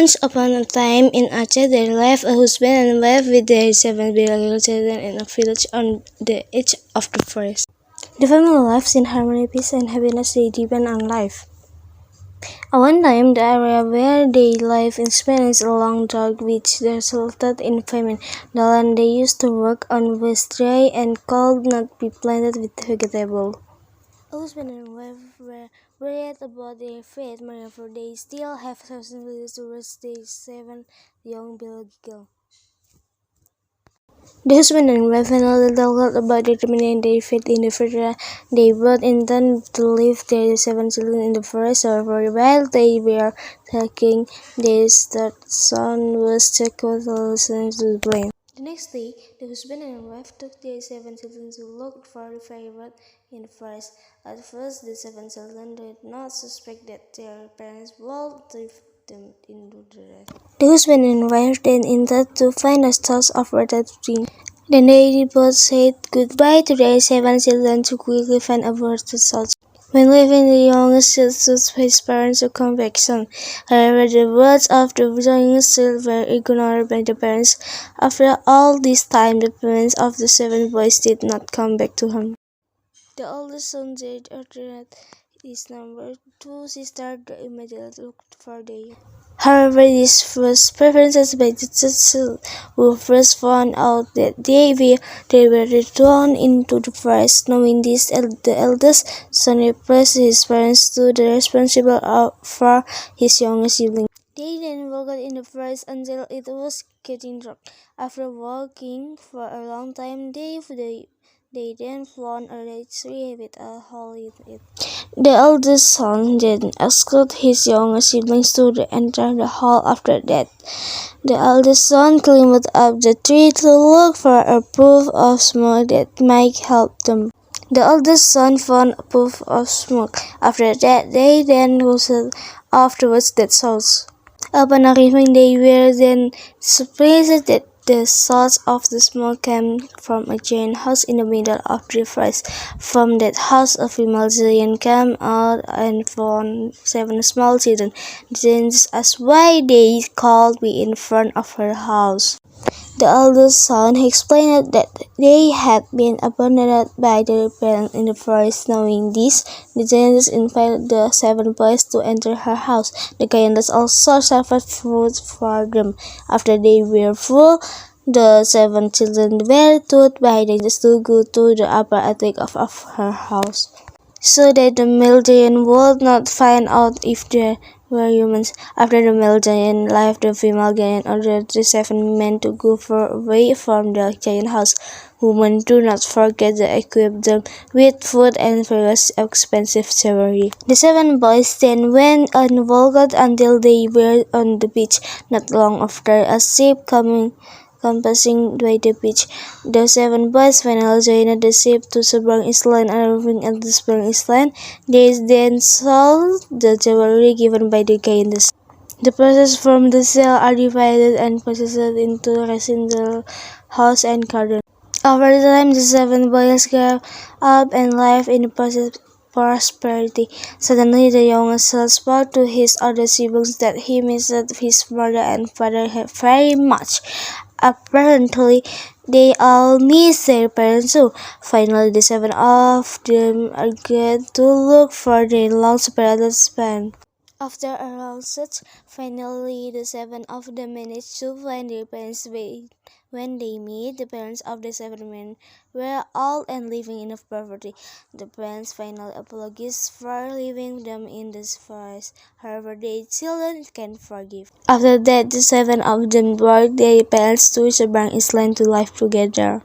Once upon a time in Aceh there lived a husband and wife with their 7 beloved children in a village on the edge of the forest. The family lives in harmony, peace, and happiness. They depend on life. At one time, the area where they lived experienced a long drought which resulted in famine. The land they used to work on was dry and could not be planted with vegetables. A husband and wife were worried about their fate, moreover they still have responsibilities towards their 7 young beloved girls. The husband and wife finally talked about determining their fate in the future. They both intended to leave their 7 children in the forest. However, while they were talking, their third son was taken without listening to the plan. The next day, the husband and wife took their 7 children to look for the fairy in the forest. At first, the 7 children did not suspect that their parents would drive them into the rest. The husband and wife then intended to find a source of water to drink. Then they both said goodbye to their 7 children to quickly find a water source. When leaving, the youngest child asked his parents to come back soon. However, the words of the youngest child were ignored by the parents. After all this time, the parents of the 7 boys did not come back to him. The oldest son died after his number 2 sisters immediately looked for their. However, this was prevented by the child who first found out that they were thrown into the forest. Knowing this, the eldest son replaced his parents to the responsible for his younger sibling. They then walked in the forest until it was getting dark. After walking for a long time, they then found a red tree with a hole in it. The eldest son then asked his younger siblings to enter the hole. After that, the eldest son climbed up the tree to look for a puff of smoke that might help them. The eldest son found a puff of smoke. After that, they then rustled off towards that source. Upon arriving, they were then surprised that the source of the smoke came from a giant house in the middle of the forest. From that house, a female giant came out and found 7 small children. The giant asked why they could be in front of her house. The eldest son explained that they had been abandoned by their parents in the forest. Knowing this, the giantess invited the 7 boys to enter her house. The giantess also served food for them. After they were full, the 7 children were told by the giantess to go to the upper attic of her house, so that the male giant would not find out if they were humans. After the male giant left, the female giant ordered the 7 men to go far away from the giant house. Women, do not forget to equip them with food and various expensive jewelry. The 7 boys then went and walked until they were on the beach. Not long after, a ship passing by the beach. The 7 boys finally joined the ship to Seberang Island. Arriving at the Seberang Island, they then sold the jewelry given by the giantess. The proceeds from the sale are divided and processed into residential house and garden. Over time, the 7 boys grew up and lived in prosperity. Suddenly, the youngest child spoke to his older siblings that he missed his mother and father very much. Apparently, they all miss their parents too. Finally, the 7 of them agreed to look for their long-separated parents. After a long search, finally the 7 of them managed to find their parents. When they met, the parents of the 7 men were old and living in poverty. The parents finally apologized for leaving them in the forest. However, their children can't forgive. After that, the 7 of them brought their parents to Seberang Island to live together.